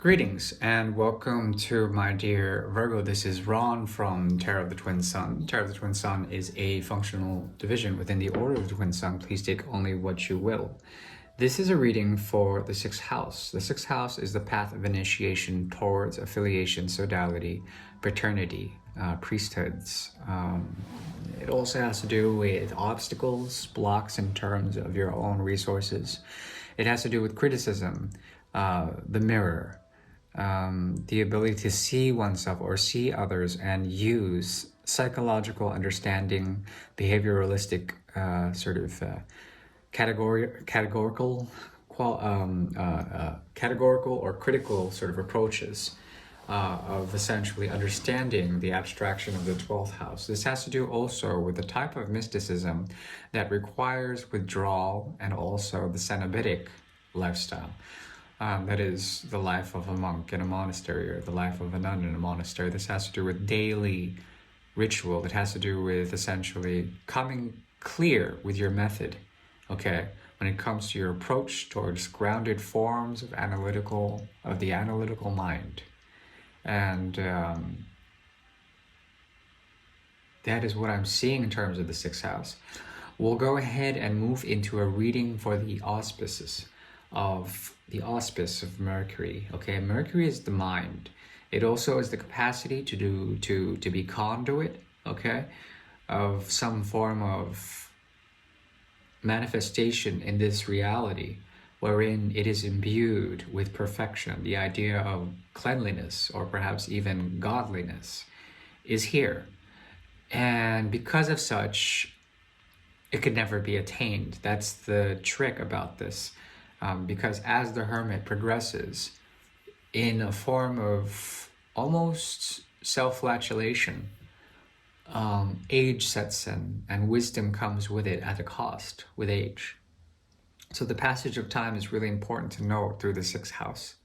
Greetings and welcome to my dear Virgo. This is Ron from Tarot of the Twin Sun. Tarot of the Twin Sun is a functional division within the Order of the Twin Sun. Please take only what you will. This is a reading for the sixth house. The sixth house is the path of initiation towards affiliation, sodality, paternity, priesthoods. It also has to do with obstacles, blocks in terms of your own resources. It has to do with criticism, the mirror, the ability to see oneself or see others and use psychological understanding, behavioralistic categorical or critical sort of approaches of essentially understanding the abstraction of the 12th house. This has to do also with the type of mysticism that requires withdrawal and also the cenobitic lifestyle. That is the life of a monk in a monastery or the life of a nun in a monastery. This has to do with daily ritual. It has to do with essentially coming clear with your method, okay? When it comes to your approach towards grounded forms of the analytical mind. And that is what I'm seeing in terms of the sixth house. We'll go ahead and move into a reading for the auspice of Mercury. Okay, Mercury is the mind. It also is the capacity to be conduit, okay, of some form of manifestation in this reality, wherein it is imbued with perfection. The idea of cleanliness or perhaps even godliness is here. And because of such, it could never be attained. That's the trick about this. Because as the hermit progresses in a form of almost self-flagellation, age sets in and wisdom comes with it at a cost with age. So the passage of time is really important to note through the sixth house.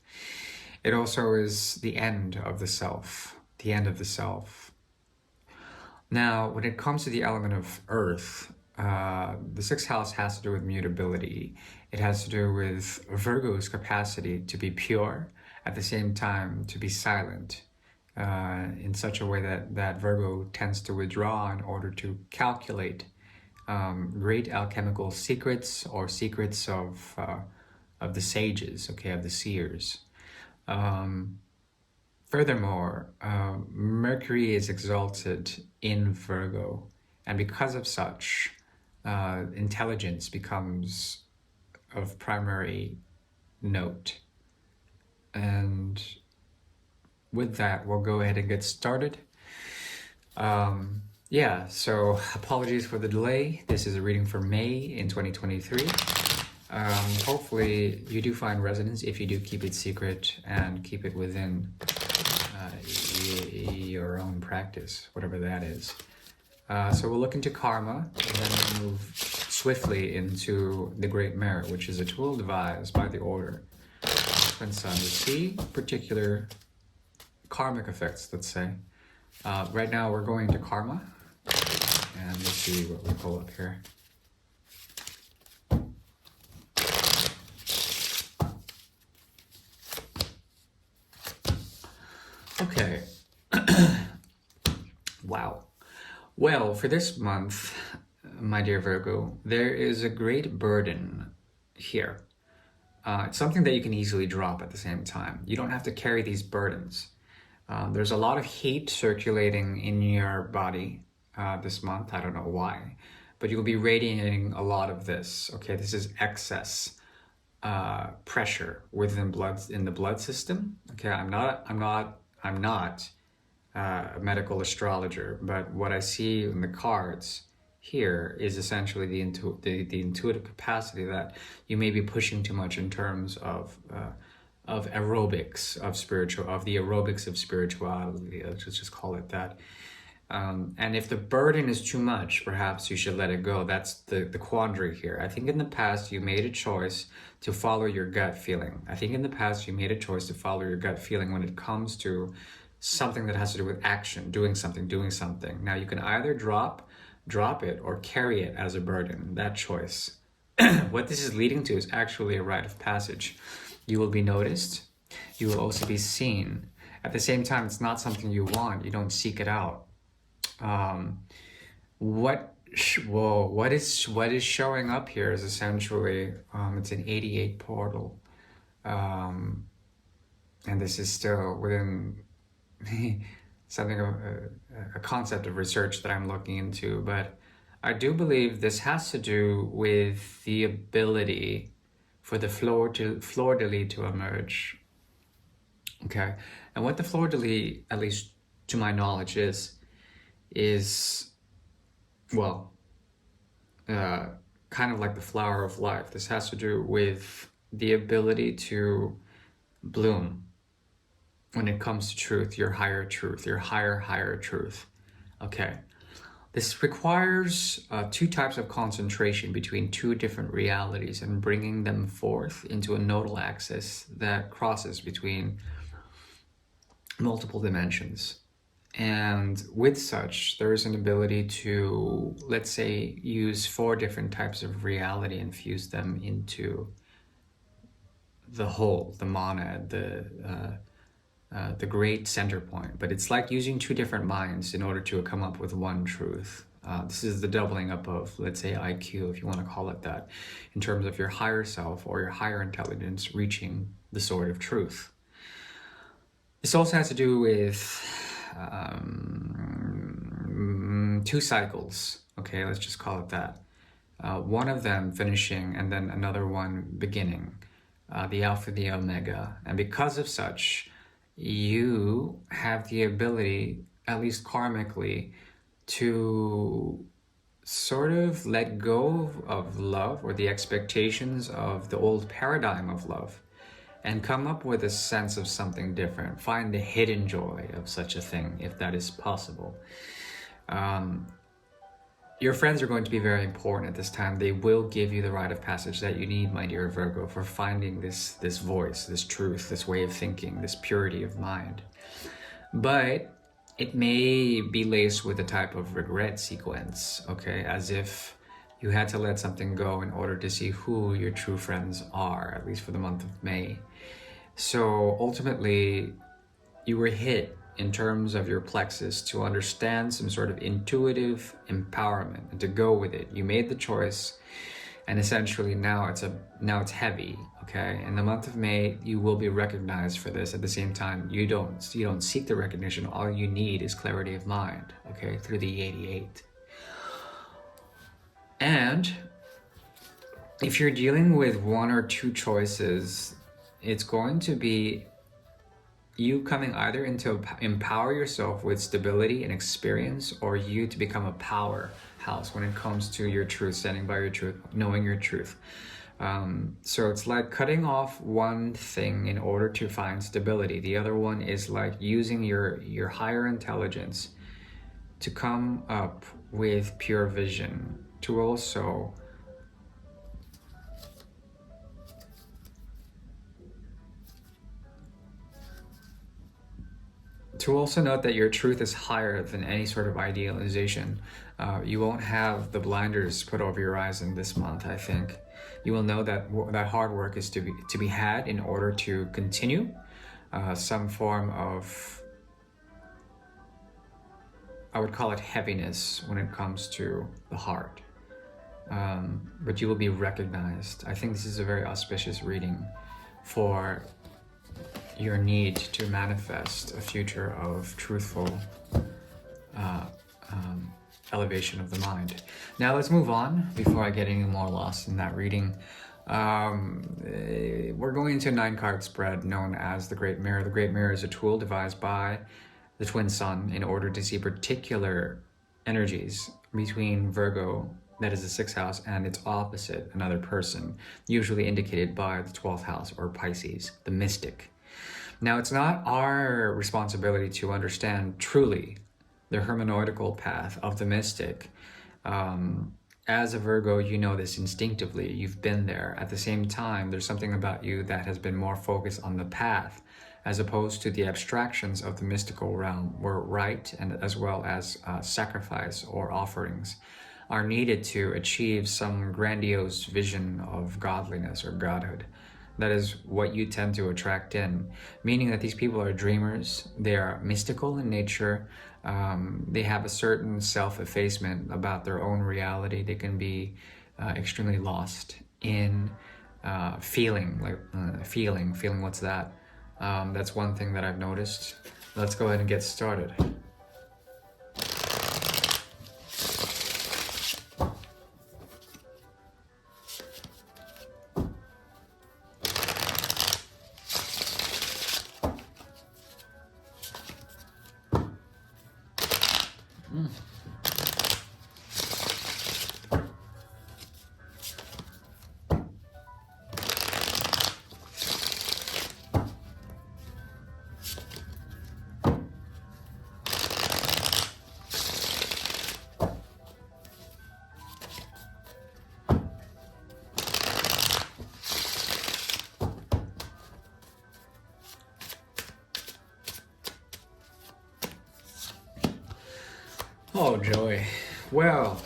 It also is the end of the self, Now, when it comes to the element of earth, the sixth house has to do with mutability. It has to do with Virgo's capacity to be pure, at the same time to be silent, in such a way that Virgo tends to withdraw in order to calculate great alchemical secrets or secrets of the sages, okay, of the seers. Furthermore, Mercury is exalted in Virgo, and because of such, intelligence becomes of primary note. And with that, we'll go ahead and get started. So apologies for the delay. This is a reading for May in 2023. Hopefully you do find resonance if you do keep it secret and keep it within your own practice, whatever that is. So we'll look into karma and then we'll move swiftly into the Great Merit, which is a tool devised by the Order of Twin Sun to see particular karmic effects, let's say. Right now we're going to karma, and let's see what we pull up here. Okay. Wow. Well, for this month, my dear Virgo, there is a great burden here. It's something that you can easily drop at the same time. You don't have to carry these burdens. There's a lot of heat circulating in your body this month. I don't know why, but you'll be radiating a lot of this. Okay, this is excess pressure in the blood system. Okay, I'm not a medical astrologer, but what I see in the cards here is essentially the intuitive capacity that you may be pushing too much in terms of aerobics of the aerobics of spirituality. Let's just call it that. And if the burden is too much, perhaps you should let it go. That's the quandary here. I think in the past you made a choice to follow your gut feeling. When it comes to something that has to do with action, doing something. Now you can either drop it or carry it as a burden, that choice. What this is leading to is actually a rite of passage. You will be noticed You will also be seen. At the same time, it's not something you want. You don't seek it out. Um, what is showing up here is essentially it's an 88 portal, um, and this is still within something of a concept of research that I'm looking into. But I do believe this has to do with the ability for the fleur de lis to emerge. Okay, and what the fleur-de-lis, at least to my knowledge, is well, kind of like the flower of life. This has to do with the ability to bloom when it comes to truth, your higher truth, your higher truth. Okay, this requires two types of concentration between two different realities and bringing them forth into a nodal axis that crosses between multiple dimensions. And with such, there is an ability to, let's say, use 4 different types of reality and fuse them into the whole, the monad, the great center point. But it's like using 2 different minds in order to come up with one truth. This is the doubling up of, let's say, IQ, if you want to call it that, in terms of your higher self or your higher intelligence reaching the sword of truth. This also has to do with 2 cycles. Okay, let's just call it that. One of them finishing and then another one beginning, the Alpha, the Omega. And because of such, you have the ability, at least karmically, to sort of let go of love or the expectations of the old paradigm of love and come up with a sense of something different. Find the hidden joy of such a thing, if that is possible. Your friends are going to be very important at this time. They will give you the rite of passage that you need, my dear Virgo, for finding this voice, this truth, this way of thinking, this purity of mind. But it may be laced with a type of regret sequence, okay? As if you had to let something go in order to see who your true friends are, at least for the month of May. So ultimately, you were hit in terms of your plexus to understand some sort of intuitive empowerment and to go with it. You made the choice, and essentially now it's heavy. Okay, in the month of May, you will be recognized for this. At the same time, you don't seek the recognition. All you need is clarity of mind. Okay, through the 88. And if you're dealing with 1 or 2 choices, it's going to be you coming either into empower yourself with stability and experience, or you to become a powerhouse when it comes to your truth, standing by your truth, knowing your truth. So it's like cutting off one thing in order to find stability. The other one is like using your higher intelligence to come up with pure vision, to also note that your truth is higher than any sort of idealization. You won't have the blinders put over your eyes in this month, I think. You will know that hard work is to be had in order to continue some form of, I would call it heaviness when it comes to the heart. But you will be recognized. I think this is a very auspicious reading for your need to manifest a future of truthful elevation of the mind. Now let's move on before I get any more lost in that reading. We're going into a 9-card spread known as the Great Mirror. The Great Mirror is a tool devised by the twin sun in order to see particular energies between Virgo, that is the 6th house, and its opposite, another person, usually indicated by the 12th house or Pisces, the mystic. Now, it's not our responsibility to understand truly the hermeneutical path of the mystic. As a Virgo, you know this instinctively. You've been there. At the same time, there's something about you that has been more focused on the path as opposed to the abstractions of the mystical realm, where rite and as well as sacrifice or offerings are needed to achieve some grandiose vision of godliness or godhood. that is what you tend to attract in. Meaning that these people are dreamers, they are mystical in nature, they have a certain self-effacement about their own reality. They can be extremely lost in feeling what's that. That's one thing that I've noticed. Let's go ahead and get started. Oh, joy. Well,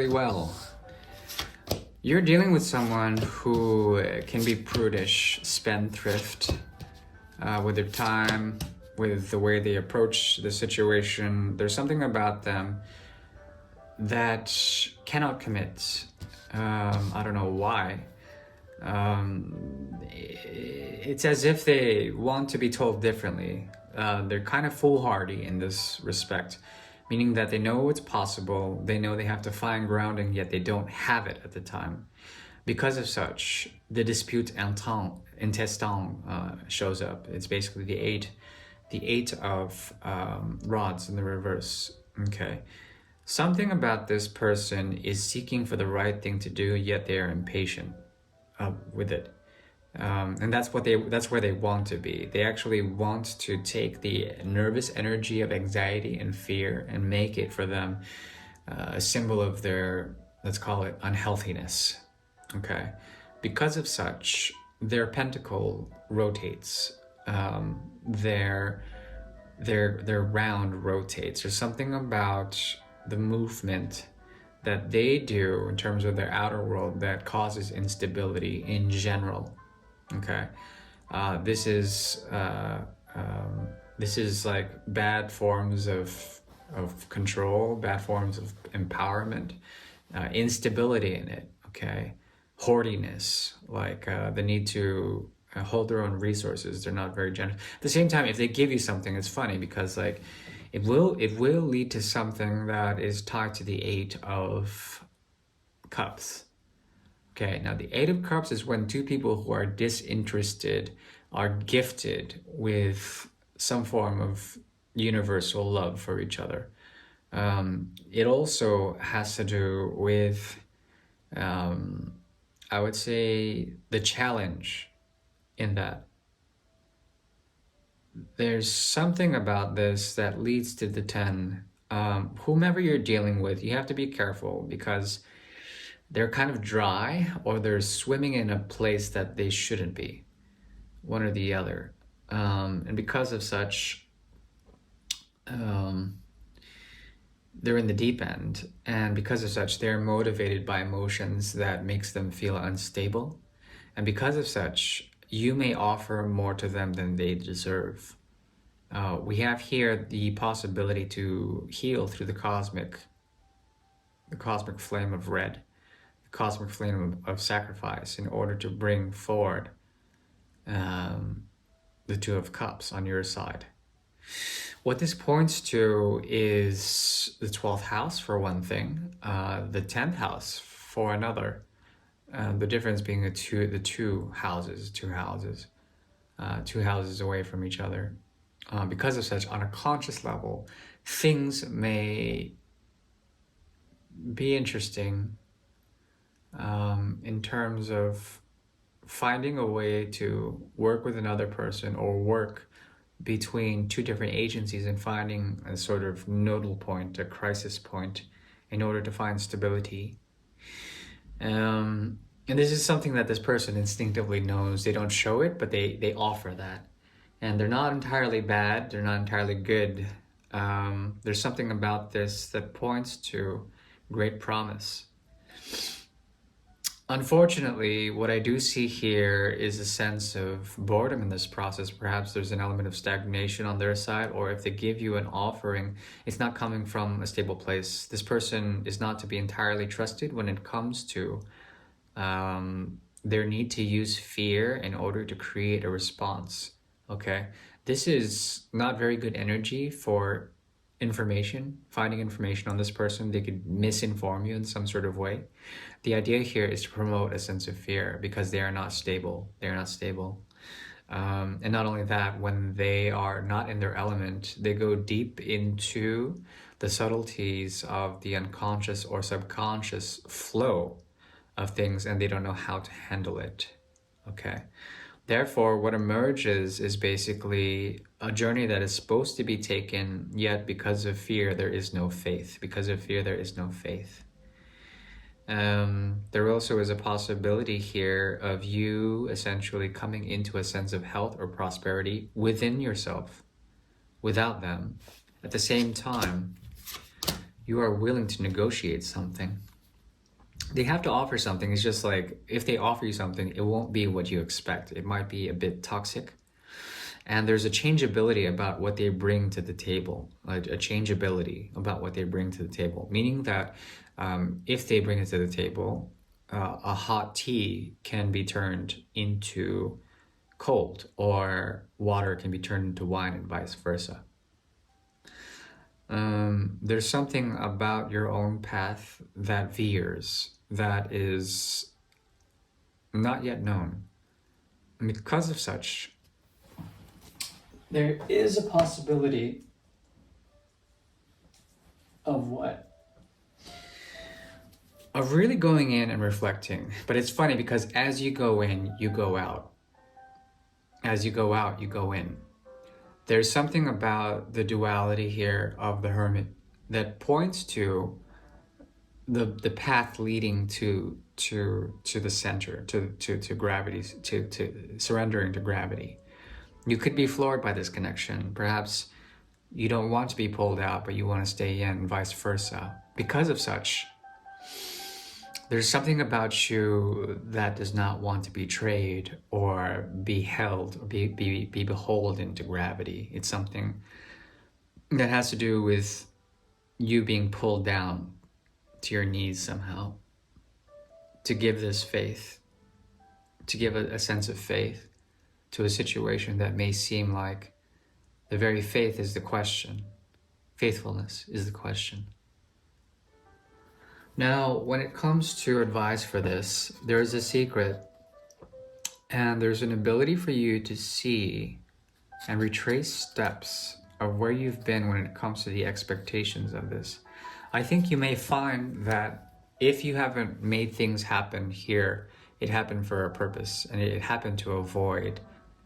well. You're dealing with someone who can be prudish, spendthrift, with their time, with the way they approach the situation. There's something about them that cannot commit. I don't know why. It's as if they want to be told differently. They're kind of foolhardy in this respect, meaning that they know it's possible, they know they have to find grounding, yet they don't have it at the time. Because of such, the dispute intestin shows up. It's basically the eight of rods in the reverse. Okay. Something about this person is seeking for the right thing to do, yet they are impatient with it. And that's where they want to be. They actually want to take the nervous energy of anxiety and fear and make it for them a symbol of their, let's call it, unhealthiness. Okay, because of such, their pentacle rotates. Their round rotates. There's something about the movement that they do in terms of their outer world that causes instability in general. Okay, this is like bad forms of control, bad forms of empowerment, instability in it. Okay, hoardiness, like the need to hold their own resources. They're not very generous. At the same time, if they give you something, it's funny because like it will lead to something that is tied to the Eight of Cups. Okay, now the Eight of Cups is when two people who are disinterested are gifted with some form of universal love for each other. It also has to do with, I would say, the challenge in that. There's something about this that leads to the 10. Whomever you're dealing with, you have to be careful because they're kind of dry or they're swimming in a place that they shouldn't be, one or the other. And because of such, they're in the deep end. And because of such, they're motivated by emotions that makes them feel unstable. And because of such, you may offer more to them than they deserve. We have here the possibility to heal through the cosmic flame of red, the cosmic flame of sacrifice, in order to bring forward the Two of Cups on your side. What this points to is the 12th house for one thing, the 10th house for another. The difference being the two houses away from each other. Because of such, on a conscious level, things may be interesting in terms of finding a way to work with another person or work between two different agencies and finding a sort of nodal point, a crisis point, in order to find stability. And this is something that this person instinctively knows. They don't show it, but they offer that. And they're not entirely bad, they're not entirely good. There's something about this that points to great promise. Unfortunately, what I do see here is a sense of boredom in this process. Perhaps there's an element of stagnation on their side, or if they give you an offering, it's not coming from a stable place. This person is not to be entirely trusted when it comes to their need to use fear in order to create a response. Okay? This is not very good energy for information, finding information on this person. They could misinform you in some sort of way. The idea here is to promote a sense of fear because they are not stable. They are not stable. And not only that, when they are not in their element, they go deep into the subtleties of the unconscious or subconscious flow of things, and they don't know how to handle it. Okay. Therefore, what emerges is basically a journey that is supposed to be taken, yet because of fear, there is no faith. Because of fear, there is no faith. There also is a possibility here of you essentially coming into a sense of health or prosperity within yourself, without them. At the same time, you are willing to negotiate something. They have to offer something. It's just like, if they offer you something, it won't be what you expect. It might be a bit toxic. And there's a changeability about what they bring to the table, a changeability about what they bring to the table, meaning that if they bring it to the table, a hot tea can be turned into cold, or water can be turned into wine, and vice versa. There's something about your own path that veers, that is not yet known. And because of such, there is a possibility of what? Of really going in and reflecting. But it's funny because as you go in, you go out. As you go out, you go in. There's something about the duality here of the hermit that points to the path leading to the center, to gravity, to surrendering to gravity. You could be floored by this connection. Perhaps you don't want to be pulled out, but you want to stay in, vice versa. Because of such, there's something about you that does not want to be betrayed or be held or be beholden to gravity. It's something that has to do with you being pulled down to your knees somehow, to give this faith, to give a sense of faith to a situation that may seem like the very faith is the question. Faithfulness is the question. Now, when it comes to advice for this, there's a secret, and there's an ability for you to see and retrace steps of where you've been when it comes to the expectations of this. I think you may find that if you haven't made things happen here, it happened for a purpose, and it happened to avoid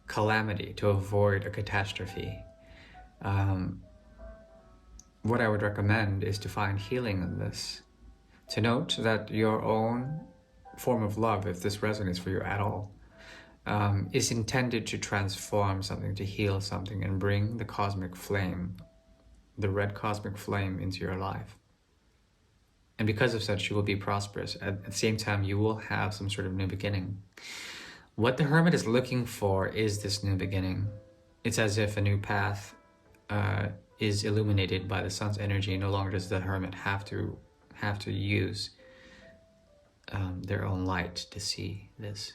calamity, to avoid a catastrophe. What I would recommend is to find healing in this. To note that your own form of love, if this resonates for you at all, is intended to transform something, to heal something, and bring the cosmic flame, the red cosmic flame, into your life. And because of such, you will be prosperous. At the same time, you will have some sort of new beginning. What the hermit is looking for is this new beginning. It's as if a new path is illuminated by the sun's energy. No longer does the hermit have to use their own light to see this.